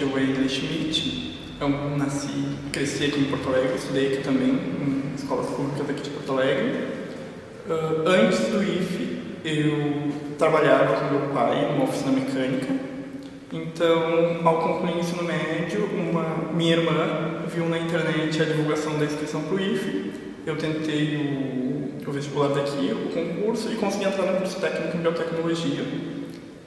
Wayne Schmidt. Eu cresci aqui em Porto Alegre, estudei aqui também, em escolas públicas aqui de Porto Alegre. Antes do IFE, eu trabalhava com meu pai numa oficina mecânica. Então, ao concluir o ensino médio, minha irmã viu na internet a divulgação da inscrição para o IFE. Eu tentei o vestibular daqui, o concurso, e consegui entrar no curso técnico em biotecnologia,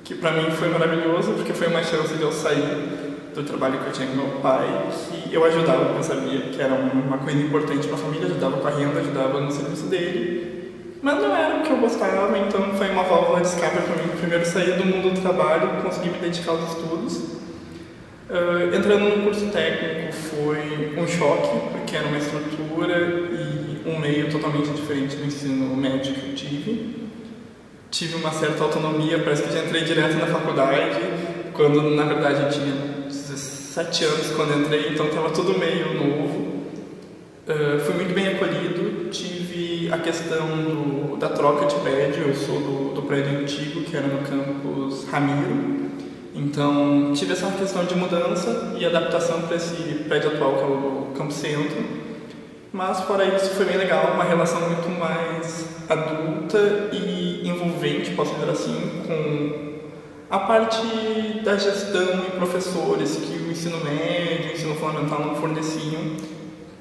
que para mim foi maravilhoso, porque foi uma chance de eu sair do trabalho que eu tinha com meu pai, que eu ajudava, porque eu sabia que era uma coisa importante para a família, ajudava com a renda, ajudava no serviço dele, mas não era o que eu gostava, então foi uma válvula de escape para mim. Primeiro sair do mundo do trabalho, conseguir me dedicar aos estudos. Entrando no curso técnico foi um choque, porque era uma estrutura e um meio totalmente diferente do ensino médio que eu tive. Tive uma certa autonomia, parece que já entrei direto na faculdade, quando na verdade eu tinha 17 anos quando entrei, então estava tudo meio novo. Fui muito bem acolhido, tive a questão da troca de prédio. Eu sou do prédio antigo, que era no campus Ramiro, então tive essa questão de mudança e adaptação para esse prédio atual, que é o Campo Centro. Mas fora isso foi bem legal, uma relação muito mais adulta e envolvente, posso dizer assim, com a parte da gestão e professores que o ensino médio, o ensino fundamental não forneciam,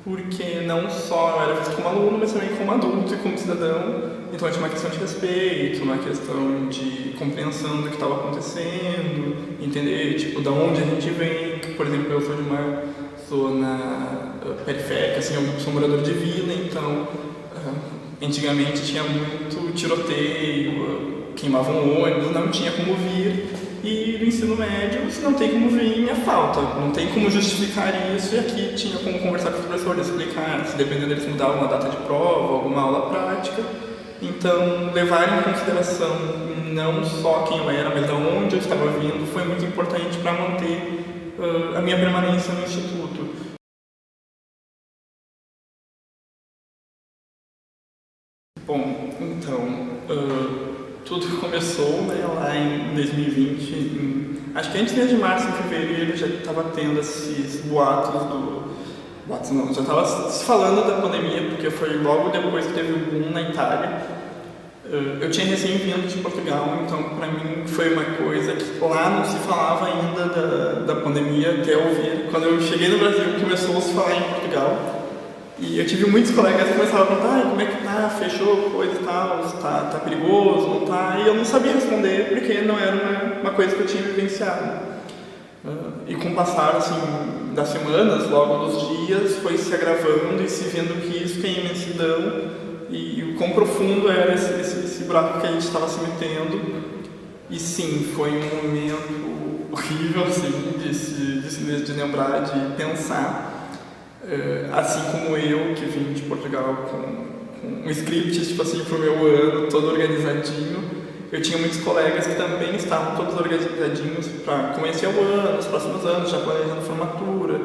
porque não só eu era visto como aluno, mas também como adulto e como cidadão. Então tinha uma questão de respeito, uma questão de compreensão do que estava acontecendo, entender de onde a gente vem. Por exemplo, eu sou na periférica, assim, eu sou morador de vila, então antigamente tinha muito tiroteio, queimavam ônibus, não tinha como vir. E no ensino médio, se não tem como vir, é falta, não tem como justificar isso. E aqui tinha como conversar com os professores, explicar, se dependendo deles mudavam a data de prova, alguma aula prática. Então, levar em consideração não só quem eu era, mas de onde eu estava vindo, foi muito importante para manter a minha permanência no instituto. Bom, então, tudo começou lá em 2020, acho que antes mesmo de março, em fevereiro, já estava tendo esses já estava se falando da pandemia, porque foi logo depois que teve o boom na Itália. Eu tinha recém vindo de Portugal, então para mim foi uma coisa que lá não se falava ainda da pandemia, até eu vir. Quando eu cheguei no Brasil, começou a se falar em Portugal. E eu tive muitos colegas que começavam a perguntar, como é que tá, fechou, coisa e tal, tá perigoso, não tá? E eu não sabia responder, porque não era uma coisa que eu tinha vivenciado. E com o passar, assim, das semanas, logo dos dias, foi se agravando e se vendo que isso tem imensidão e o quão profundo era esse buraco que a gente estava se metendo. E sim, foi um momento horrível, assim, de lembrar, de pensar. Assim como eu, que vim de Portugal com um script, tipo assim, pro meu ano, todo organizadinho, eu tinha muitos colegas que também estavam todos organizadinhos para conhecer o ano, os próximos anos, já planejando formatura,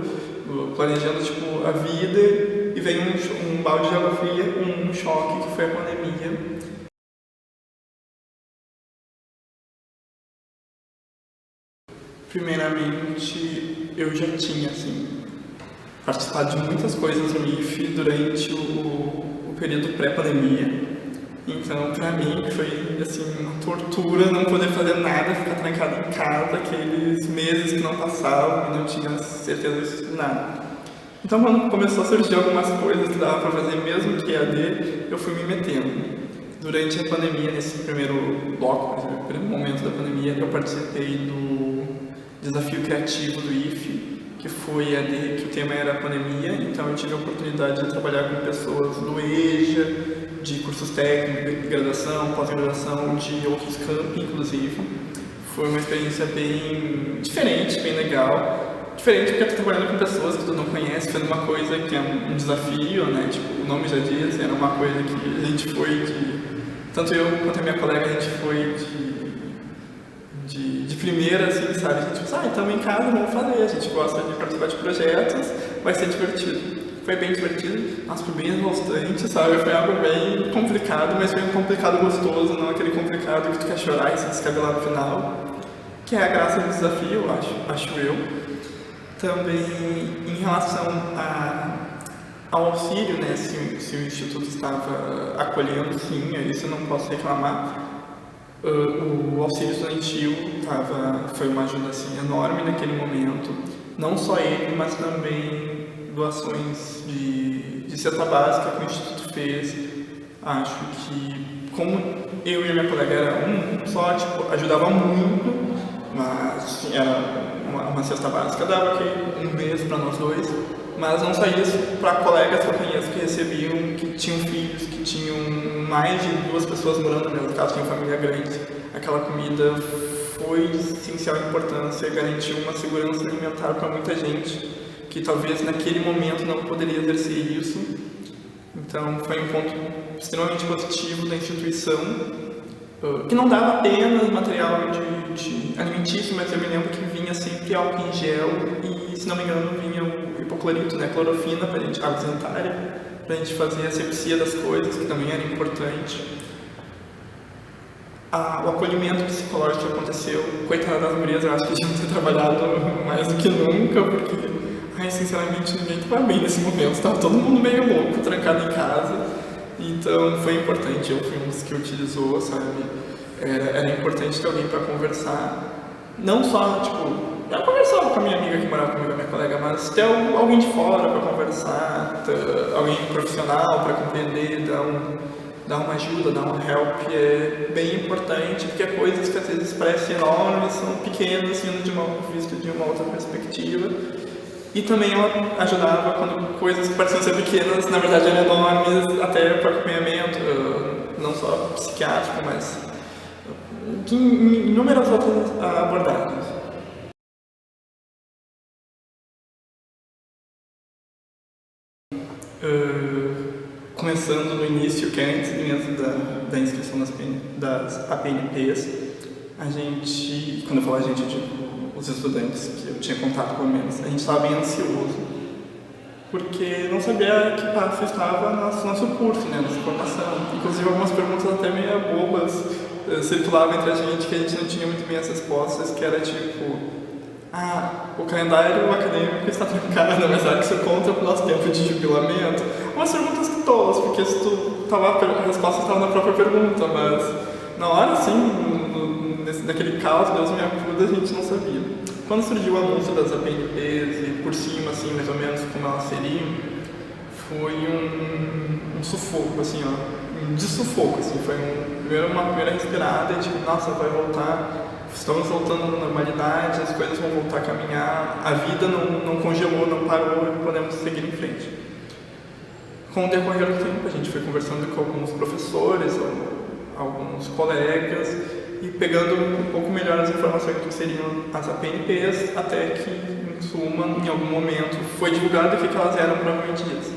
planejando, tipo, a vida, e veio um balde de água fria, um choque, que foi a pandemia. Primeiramente, eu já tinha, assim, participado de muitas coisas no IFE durante o período pré-pandemia. Então, pra mim, foi assim, uma tortura não poder fazer nada, ficar trancado em casa, aqueles meses que não passavam e não tinha certeza de nada. Então, quando começou a surgir algumas coisas que dava pra fazer, mesmo que EAD, eu fui me metendo. Durante a pandemia, nesse primeiro bloco, no primeiro momento da pandemia, eu participei do desafio criativo do IFE, que foi EAD, que o tema era a pandemia. Então eu tive a oportunidade de trabalhar com pessoas do EJA, de cursos técnicos, de graduação, pós-graduação, de outros campos, inclusive. Foi uma experiência bem diferente, bem legal. Diferente porque eu estou trabalhando com pessoas que tu não conhece, fazendo uma coisa que é um desafio, né? Tipo, o nome já diz, era uma coisa que a gente foi tanto eu quanto a minha colega, a gente foi de primeira, assim, sabe? A gente pensou, estamos em casa, vamos fazer. A gente gosta de participar de projetos, vai ser divertido. Foi bem divertido, mas foi bem exaustante, sabe? Foi algo bem complicado, mas foi um complicado gostoso, não aquele complicado que tu quer chorar e se descabelar no final, que é a graça do desafio, acho eu. Também em relação ao auxílio, né, se o Instituto estava acolhendo, sim, isso eu não posso reclamar. O auxílio estudantil foi uma ajuda assim, enorme naquele momento, não só ele, mas também doações de cesta básica que o Instituto fez. Acho que, como eu e a minha colega era só, tipo, ajudava muito, mas assim, era uma cesta básica, dava aqui um mês para nós dois, mas não só isso, para colegas que eu conheço que recebiam, que tinham filhos, que tinham mais de 2 pessoas morando no meu caso, tinham família grande. Aquela comida foi de essencial importância, garantiu uma segurança alimentar para muita gente que talvez naquele momento não poderia exercer isso. Então foi um ponto extremamente positivo da instituição, que não dava apenas material de alimentício, mas eu me lembro que vinha sempre álcool em gel e, se não me engano, vinha o hipoclorito, né, clorofina, água desentária, para a gente fazer a asepsia das coisas, que também era importante. O acolhimento psicológico que aconteceu, coitada das gurias, eu acho que deviam ter trabalhado mais do que nunca, porque, sinceramente, ninguém estava bem nesse momento, estava todo mundo meio louco, trancado em casa. Então foi importante, eu fui um dos que utilizou, sabe? Era importante ter alguém para conversar, não só, tipo, eu conversava com a minha amiga que morava comigo, a minha colega, mas ter alguém de fora para conversar, alguém profissional para compreender, dar uma ajuda, dar uma help, é bem importante, porque coisas que às vezes parecem enormes são pequenas, sendo visto de uma outra perspectiva. E também ela ajudava quando coisas que pareciam ser pequenas, na verdade eram enormes, até para acompanhamento, não só psiquiátrico, mas de inúmeras outras abordagens. Começando no início, que é antes mesmo da inscrição das APNPs, a gente, quando eu falo a gente, eu digo os estudantes que eu tinha contato pelo menos, a gente estava bem ansioso, porque não sabia que passo estava nosso curso, né, nossa formação. Inclusive algumas perguntas até meio bobas circulavam entre a gente, que a gente não tinha muito bem as respostas, que era tipo, o calendário acadêmico está trancado, mas será que isso conta para o nosso tempo de jubilamento? Umas perguntas tolas, porque a resposta estava na própria pergunta, mas na hora, assim, naquele caos, Deus me acuda, a gente não sabia. Quando surgiu o anúncio das APNPs e por cima, assim, mais ou menos como elas seriam, foi um sufoco, assim, de sufoco, assim, foi uma primeira respirada e tipo, nossa, vai voltar, estamos voltando à normalidade, as coisas vão voltar a caminhar, a vida não congelou, não parou e podemos seguir em frente. Com o decorrer do tempo, a gente foi conversando com alguns professores, alguns colegas, e pegando um pouco melhor as informações do que seriam as APNPs, até que, em suma, em algum momento, foi divulgado o que elas eram propriamente ditas.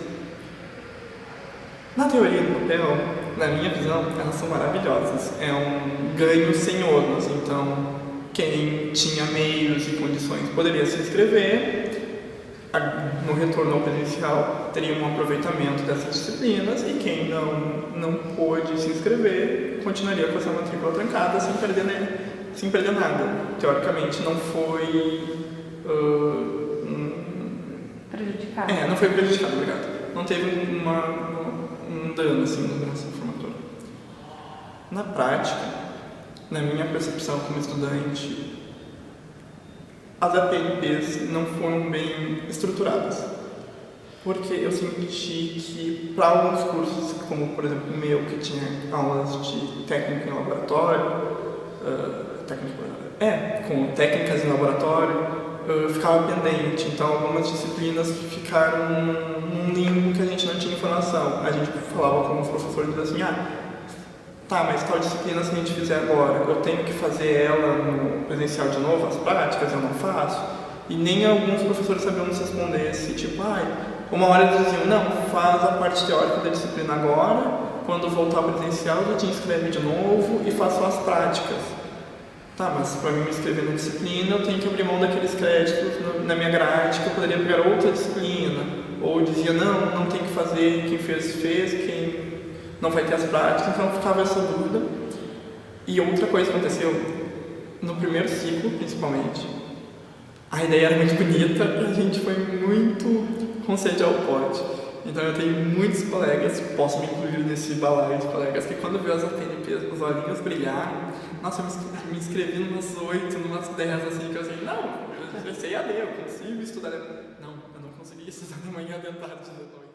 Na teoria do papel, na minha visão, elas são maravilhosas. É um ganho sem ônus. Então, quem tinha meios e condições poderia se inscrever. No retorno ao presencial, teria um aproveitamento dessas disciplinas, e quem não pôde se inscrever continuaria com essa matrícula trancada sem perder nada. Teoricamente, não foi prejudicado. Não foi prejudicado, obrigado. Não teve um dano assim na nossa formatura. Na prática, na minha percepção como estudante, as APNPs não foram bem estruturadas, porque eu senti que para alguns cursos, como por exemplo o meu, que tinha aulas de técnica em laboratório, com técnicas em laboratório, ficava pendente. Então algumas disciplinas ficaram num limbo que a gente não tinha informação. A gente falava com os professores assim, mas tal disciplina, se a gente fizer agora, eu tenho que fazer ela no presencial de novo, as práticas eu não faço? E nem alguns professores sabiam nos responder se, tipo, uma hora eles diziam, não, faz a parte teórica da disciplina agora, quando voltar ao presencial, eu te inscreve de novo e faço as práticas. Mas para mim me inscrever na disciplina, eu tenho que abrir mão daqueles créditos na minha grade, que eu poderia pegar outra disciplina. Ou dizia, não tem que fazer, quem fez, quem não vai ter as práticas, então ficava essa dúvida. E outra coisa que aconteceu, no primeiro ciclo, principalmente, a ideia era muito bonita e a gente foi muito com sede ao pote. Então eu tenho muitos colegas, posso me incluir nesse balaio de colegas, que quando viu as ATNPs, os olhinhos brilharam. Nossa, eu me inscrevi numas 8, numas 10, assim, que eu assim, não, eu sei AD, eu consigo estudar. Não, eu não consegui estudar de manhã, de tarde, de noite.